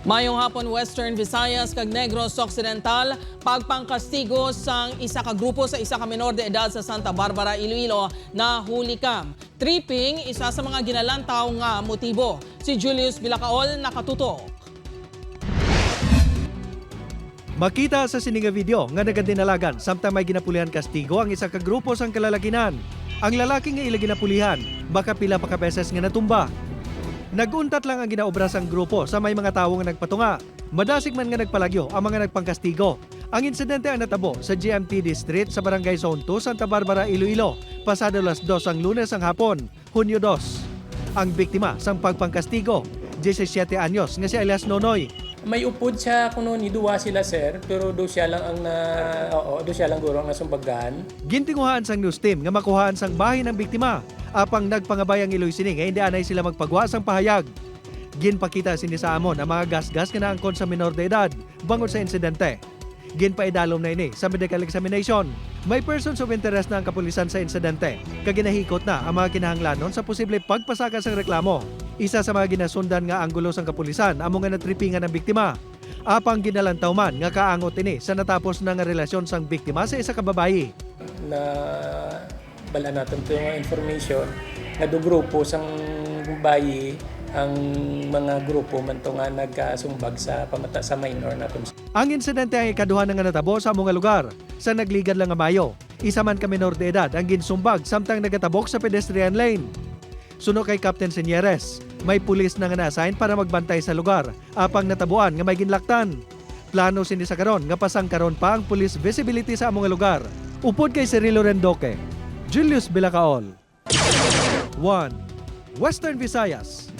Mayong hapon Western Visayas kag Negros Occidental pagpangkastigo sang isa ka grupo sa isa ka menor de edad sa Santa Barbara, Iloilo na huli kam. Tripping isa sa mga ginalantaw nga motibo. Si Julius Bilacaol nakatutok. Makita sa sininga video nga nagadinalagan samtang may ginapulihan kastigo ang isa ka grupo sang kalalakinan. Ang lalaki nga ila ginapulihan baka pila pa ka beses nga natumba. Naguntat lang ang ginaobra sang grupo sa may mga tawo nga nagpatunga. Madasig man nga nagpalagyo ang mga nagpangkastigo. Ang insidente ang natabo sa GMT District sa Barangay Zone 2, Santa Barbara, Iloilo, pasado las 2 ang Lunes ang hapon, Hunyo 2. Ang biktima sang pagpangkastigo, 17 anyos nga si alias Nonoy. May upod siya kuno ni duwa sila sir, pero do siya lang ang do siya lang guro ang nasumbagan. Gintinguhaan sang news team nga makuhaan sang bahay ng biktima. Apang nagpangabay ang Iloy Sining nga hindi anay sila magpagawa sang pahayag. Ginpakita sini sa amon ang mga gas-gas nga naangkon sa menor de edad bangod sa insidente. Ginpaidalom na ini sa medical examination. May persons of interest na ang kapulisan sa insidente. Kaginahikot na ang mga kinahanglanon sa posible pagpasaka sang reklamo. Isa sa mga ginasundan nga anggulo sang kapulisan amo nga natripingan ng biktima. Apang ginalantaw man nga kaangot ini sa natapos na nga relasyon sang biktima sa isa ka babayi. Na bala natin ito yung information nga do grupo sang bayi ang mga grupo man to nga nagkasumbag sa pamata sa minor natin. Ang insidente ang ikaduha na nga natabo sa mga lugar sa nagligan lang nga Mayo. Isa man ka menor de edad ang ginsumbag samtang nagatabok sa pedestrian lane. Suno kay Captain Senyeres, may pulis na nga na-assign para magbantay sa lugar apang natabuan nga may ginlaktan. Plano sini sa karon nga pasang karon pa ang police visibility sa mga lugar. Upod kay Cirilo Rendoque, Julius Bilacaol. 1. Western Visayas.